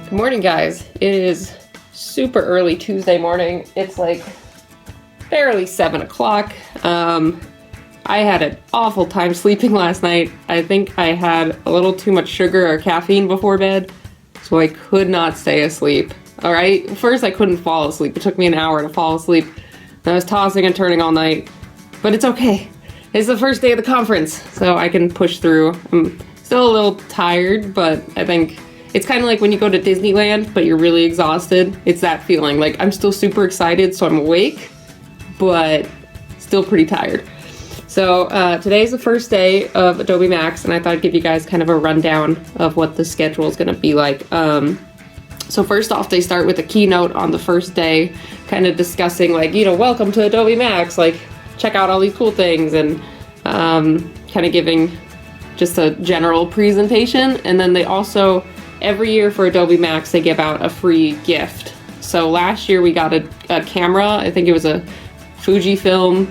Good morning, guys. It is super early Tuesday morning. It's like barely 7 o'clock. I had an awful time sleeping last night. I think I had a little too much sugar or caffeine before bed, so I could not stay asleep. All right, first I couldn't fall asleep. It took me an hour to fall asleep. I was tossing and turning all night, but it's okay. It's the first day of the conference, so I can push through. I'm still a little tired, but I think it's kind of like when you go to Disneyland, but you're really exhausted. It's that feeling. Like, I'm still super excited, so I'm awake, but still pretty tired. So today's the first day of Adobe Max, and I thought I'd give you guys kind of a rundown of what the schedule is going to be like. So first off, they start with a keynote on the first day, kind of discussing like, welcome to Adobe Max, like check out all these cool things, and kind of giving just a general presentation. And then they also, every year for Adobe Max, they give out a free gift. So last year we got a camera. I think it was a Fujifilm,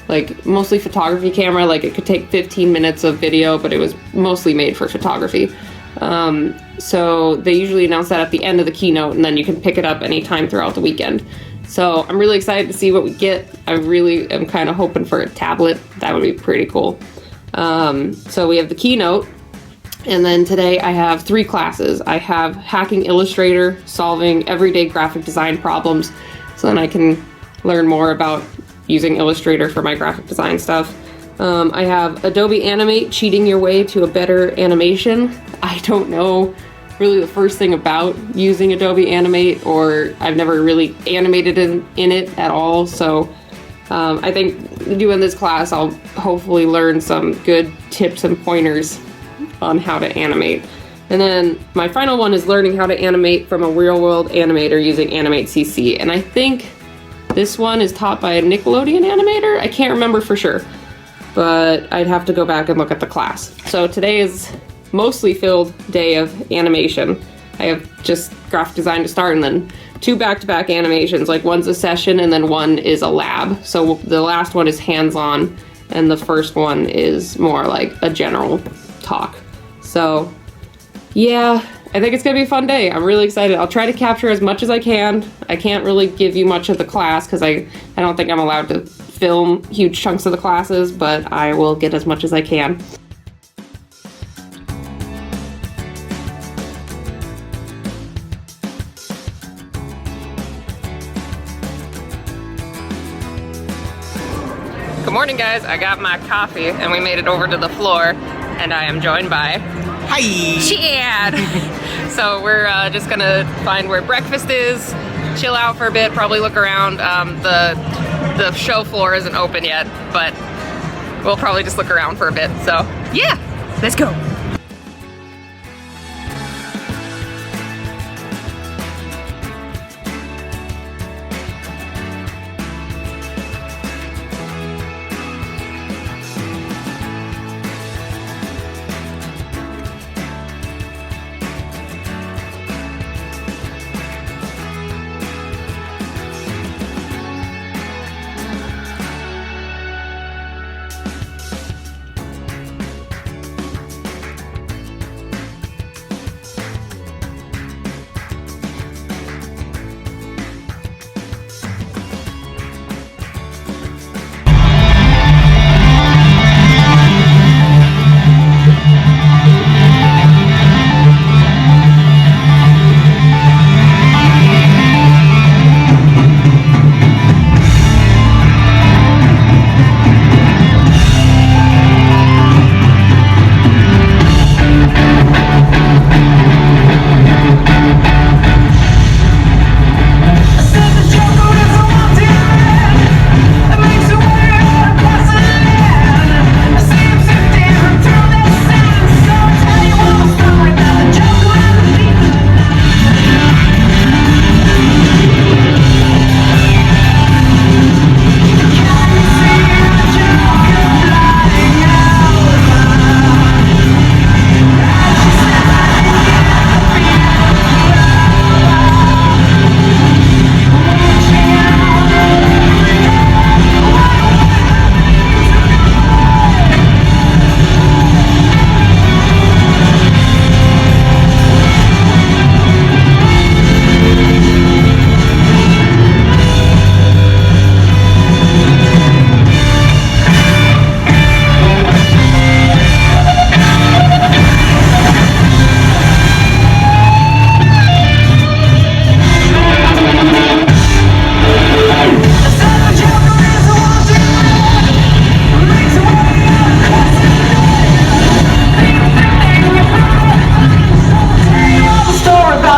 like mostly photography camera. Like it could take 15 minutes of video, but it was mostly made for photography. So they usually announce that at the end of the keynote, and then you can pick it up anytime throughout the weekend. So I'm really excited to see what we get. I really am kind of hoping for a tablet. That would be pretty cool. So we have the keynote, and then today I have 3 classes. I have Hacking Illustrator, solving everyday graphic design problems, so then I can learn more about using Illustrator for my graphic design stuff. I have Adobe Animate, cheating your way to a better animation. I don't know really the first thing about using Adobe Animate, or I've never really animated in it at all. So I think doing this class, I'll hopefully learn some good tips and pointers on how to animate. And then my final one is learning how to animate from a real-world animator using Animate CC. And I think this one is taught by a Nickelodeon animator. I can't remember for sure, but I'd have to go back and look at the class. So today is mostly filled day of animation. I have just graphic design to start, and then 2 back-to-back animations. Like one's a session and then one is a lab. So the last one is hands-on, and the first one is more like a general talk. So yeah, I think it's gonna be a fun day. I'm really excited. I'll try to capture as much as I can. I can't really give you much of the class because I don't think I'm allowed to film huge chunks of the classes, but I will get as much as I can. Good morning, guys. I got my coffee and we made it over to the floor, and I am joined by Jade. So we're just gonna find where breakfast is, chill out for a bit, probably look around. The show floor isn't open yet, but we'll probably just look around for a bit. So yeah, let's go.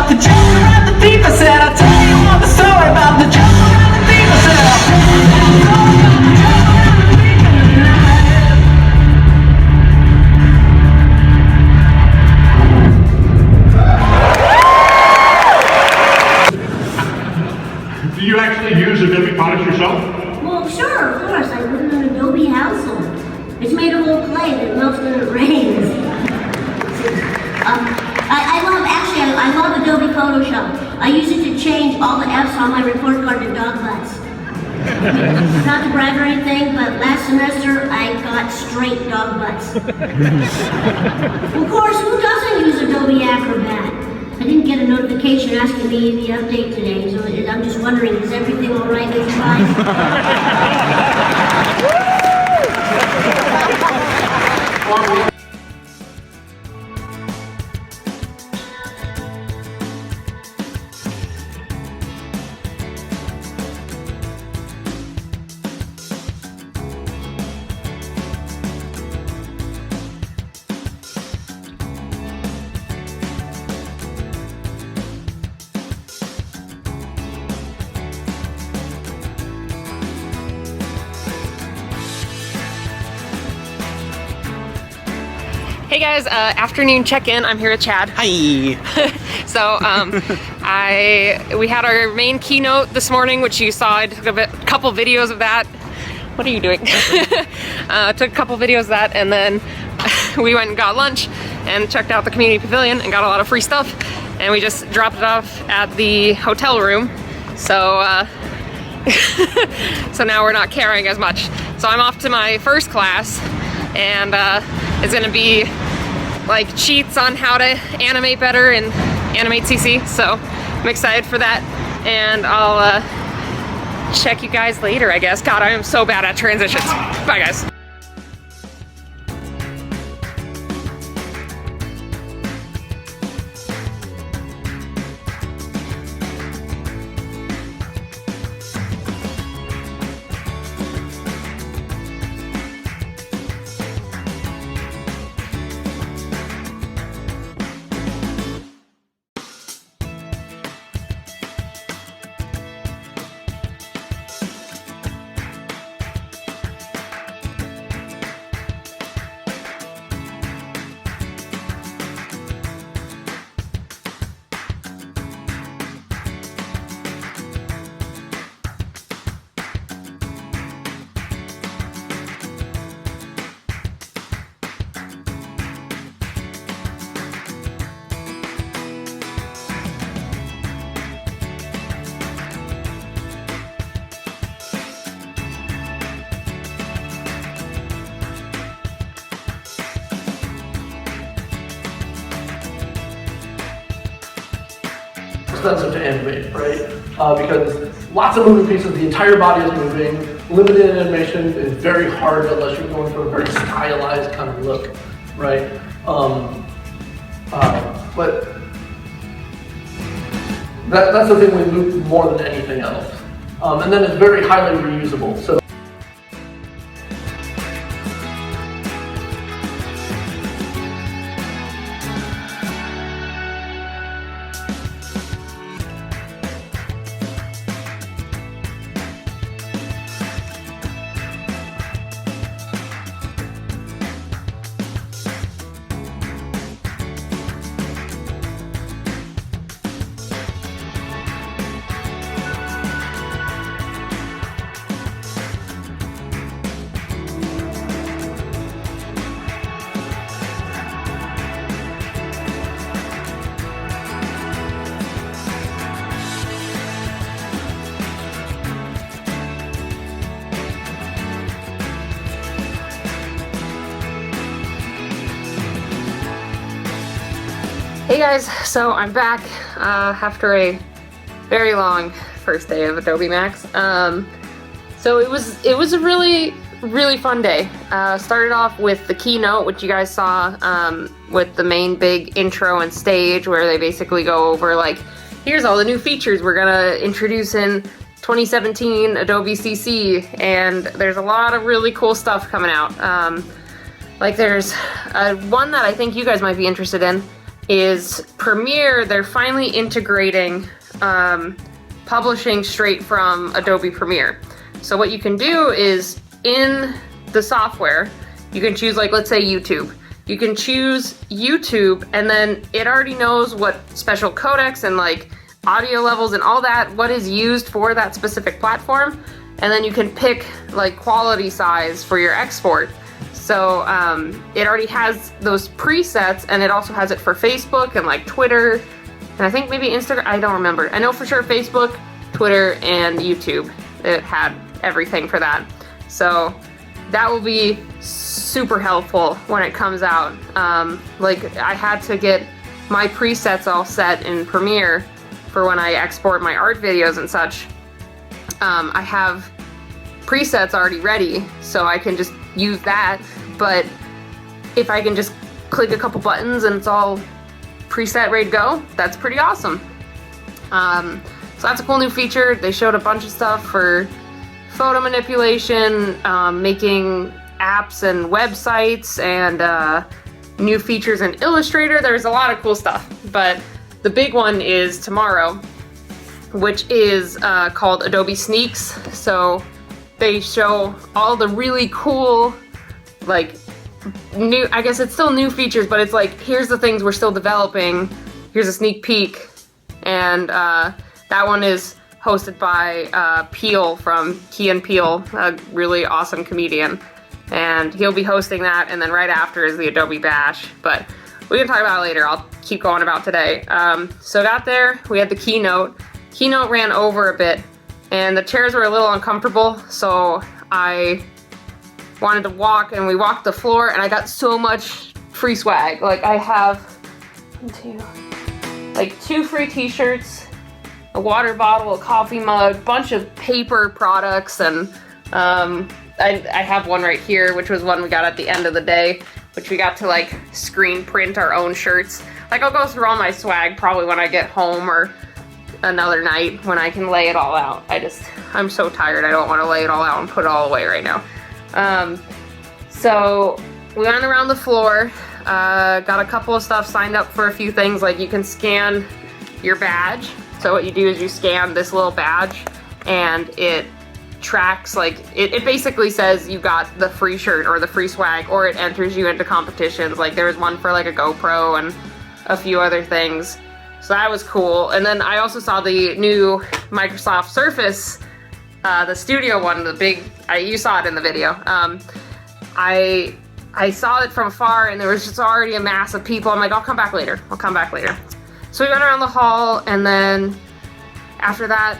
about the Joker and the thief, I said. I'll tell you all the story about the Joker and the thief, I said. I'll tell you all the story about the Joker and the thief in the night. Do you actually use Adobe products yourself? Well, sure, of course. I live in an Adobe household. It's made of old clay that melts when it rains. I love Adobe Photoshop. I use it to change all the F's on my report card to dog butts. Not to brag or anything, but last semester I got straight dog butts. Of course, who doesn't use Adobe Acrobat? I didn't get a notification asking me the update today, so I'm just wondering, is everything all right with you guys? Hey guys, afternoon check-in. I'm here with Chad. Hi. So we had our main keynote this morning, which you saw. I took a couple videos of that. What are you doing? Took a couple videos of that, and then we went and got lunch and checked out the community pavilion and got a lot of free stuff, and we just dropped it off at the hotel room. So so now we're not carrying as much. So I'm off to my first class, and it's gonna be like cheats on how to animate better in Animate CC. So I'm excited for that, and I'll check you guys later, I guess. God, I am so bad at transitions. Bye guys. Expensive to animate, right? Because lots of moving pieces, the entire body is moving. Limited animation is very hard unless you're going for a very stylized kind of look, right? But that's the thing we move more than anything else. And then it's very highly reusable. So. Hey guys, so I'm back after a very long first day of Adobe Max. So it was a really fun day. Started off with the keynote, which you guys saw, with the main big intro and stage, where they basically go over like, here's all the new features we're gonna introduce in 2017 Adobe CC, and there's a lot of really cool stuff coming out. Like there's one that I think you guys might be interested in. is Premiere. They're finally integrating publishing straight from Adobe Premiere. So what you can do is in the software, you can choose, like, let's say YouTube. You can choose YouTube, and then it already knows what special codecs and like audio levels and all that, what is used for that specific platform. And then you can pick like quality size for your export. So it already has those presets, and it also has it for Facebook and like Twitter, and I think maybe Instagram, I don't remember. I know for sure Facebook, Twitter, and YouTube, it had everything for that. So that will be super helpful when it comes out. Like, I had to get my presets all set in Premiere for when I export my art videos and such. I have presets already ready, so I can just use that. But if I can just click a couple buttons and it's all preset ready to go, that's pretty awesome. So that's a cool new feature. They showed a bunch of stuff for photo manipulation, making apps and websites, and new features in Illustrator. There's a lot of cool stuff, but the big one is tomorrow, which is called Adobe Sneaks. So they show all the really cool, like, new, I guess it's still new features, but it's like, here's the things we're still developing, here's a sneak peek. And that one is hosted by Peele from Key and Peele, a really awesome comedian. And he'll be hosting that, and then right after is the Adobe Bash. But we can talk about it later. I'll keep going about today. So got there, we had the keynote. Keynote ran over a bit, and the chairs were a little uncomfortable, so I wanted to walk, and we walked the floor, and I got so much free swag. Like, I have like 2 free t-shirts, a water bottle, a coffee mug, bunch of paper products, and I have one right here, which was one we got at the end of the day, which we got to like screen print our own shirts. Like, I'll go through all my swag probably when I get home or another night when I can lay it all out. I'm so tired, I don't want to lay it all out and put it all away right now. So we went around the floor, got a couple of stuff signed up for a few things, like you can scan your badge. So what you do is you scan this little badge, and it tracks, like, it basically says you got the free shirt or the free swag, or it enters you into competitions. Like, there was one for like a GoPro and a few other things. So that was cool. And then I also saw the new Microsoft Surface, the studio one, the big, you saw it in the video. I saw it from afar, and there was just already a mass of people. I'm like, I'll come back later. So we went around the hall, and then after that,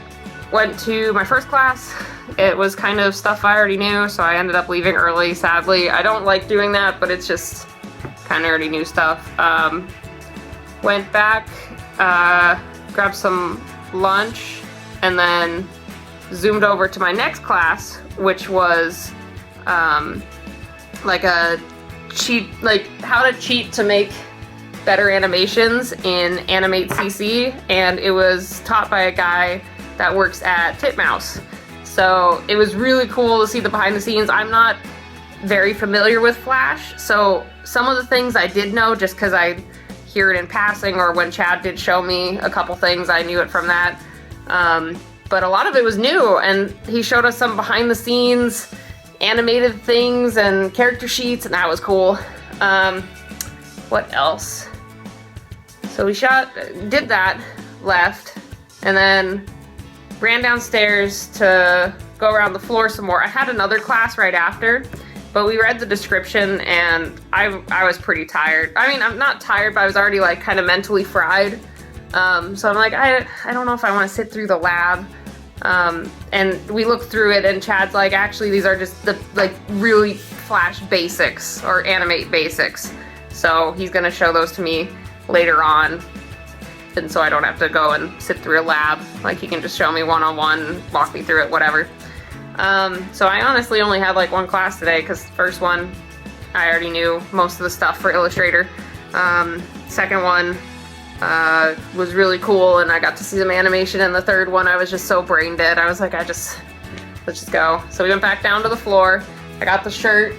went to my first class. It was kind of stuff I already knew, so I ended up leaving early, sadly. I don't like doing that, but it's just kind of already new stuff. Went back, grabbed some lunch, and then zoomed over to my next class, which was like a cheat, like how to cheat to make better animations in Animate CC, and it was taught by a guy that works at Titmouse. So it was really cool to see the behind the scenes. I'm not very familiar with Flash, so some of the things I did know just because I hear it in passing, or when Chad did show me a couple things, I knew it from that. But a lot of it was new, and he showed us some behind the scenes animated things and character sheets, and that was cool. What else? So we did that, left, and then ran downstairs to go around the floor some more. I had another class right after, but we read the description, and I was pretty tired. I mean, I'm not tired, but I was already like kind of mentally fried. So I'm like, I don't know if I want to sit through the lab. And we looked through it, and Chad's like, actually, these are just the like really Flash basics or Animate basics. So he's gonna show those to me later on, and so I don't have to go and sit through a lab. Like, he can just show me one-on-one, walk me through it, whatever. So I honestly only had like one class today, because the first one I already knew most of the stuff for Illustrator. Second one was really cool, and I got to see some animation. And the third one, I was just so brain dead. I was like, let's just go. So we went back down to the floor. I got the shirt.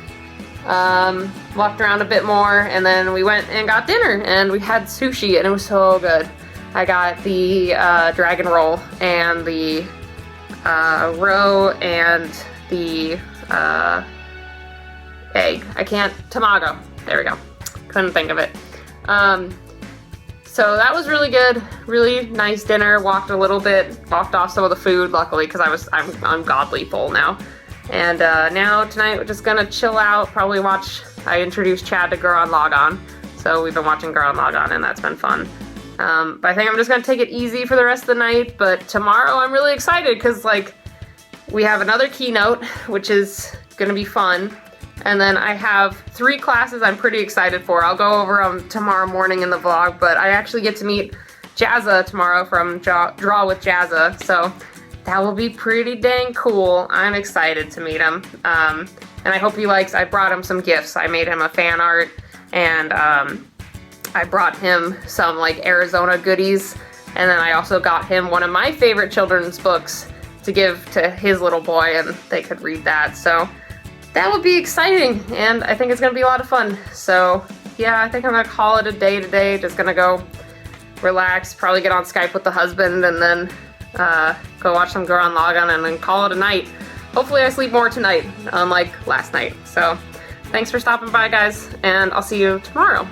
walked around a bit more, and then we went and got dinner, and we had sushi, and it was so good. I got the dragon roll and the roe and the egg. Tamago. There we go. Couldn't think of it. So that was really good. Really nice dinner. Walked off some of the food, luckily, because I'm ungodly full now. And now tonight we're just gonna chill out, probably watch. I introduced Chad to Gurren Lagann, so we've been watching Gurren Lagann, and that's been fun. But I think I'm just gonna take it easy for the rest of the night. But tomorrow I'm really excited because we have another keynote, which is gonna be fun. And then I have 3 classes I'm pretty excited for. I'll go over them tomorrow morning in the vlog, but I actually get to meet Jazza tomorrow from Draw with Jazza, so that will be pretty dang cool. I'm excited to meet him. And I hope he likes, I brought him some gifts. I made him a fan art, and I brought him some Arizona goodies, and then I also got him one of my favorite children's books to give to his little boy, and they could read that. So that would be exciting, and I think it's gonna be a lot of fun. So yeah, I think I'm gonna call it a day today. Just gonna go relax, probably get on Skype with the husband, and then go watch some Gurren Lagann, and then call it a night. Hopefully I sleep more tonight, unlike last night. So thanks for stopping by, guys, and I'll see you tomorrow.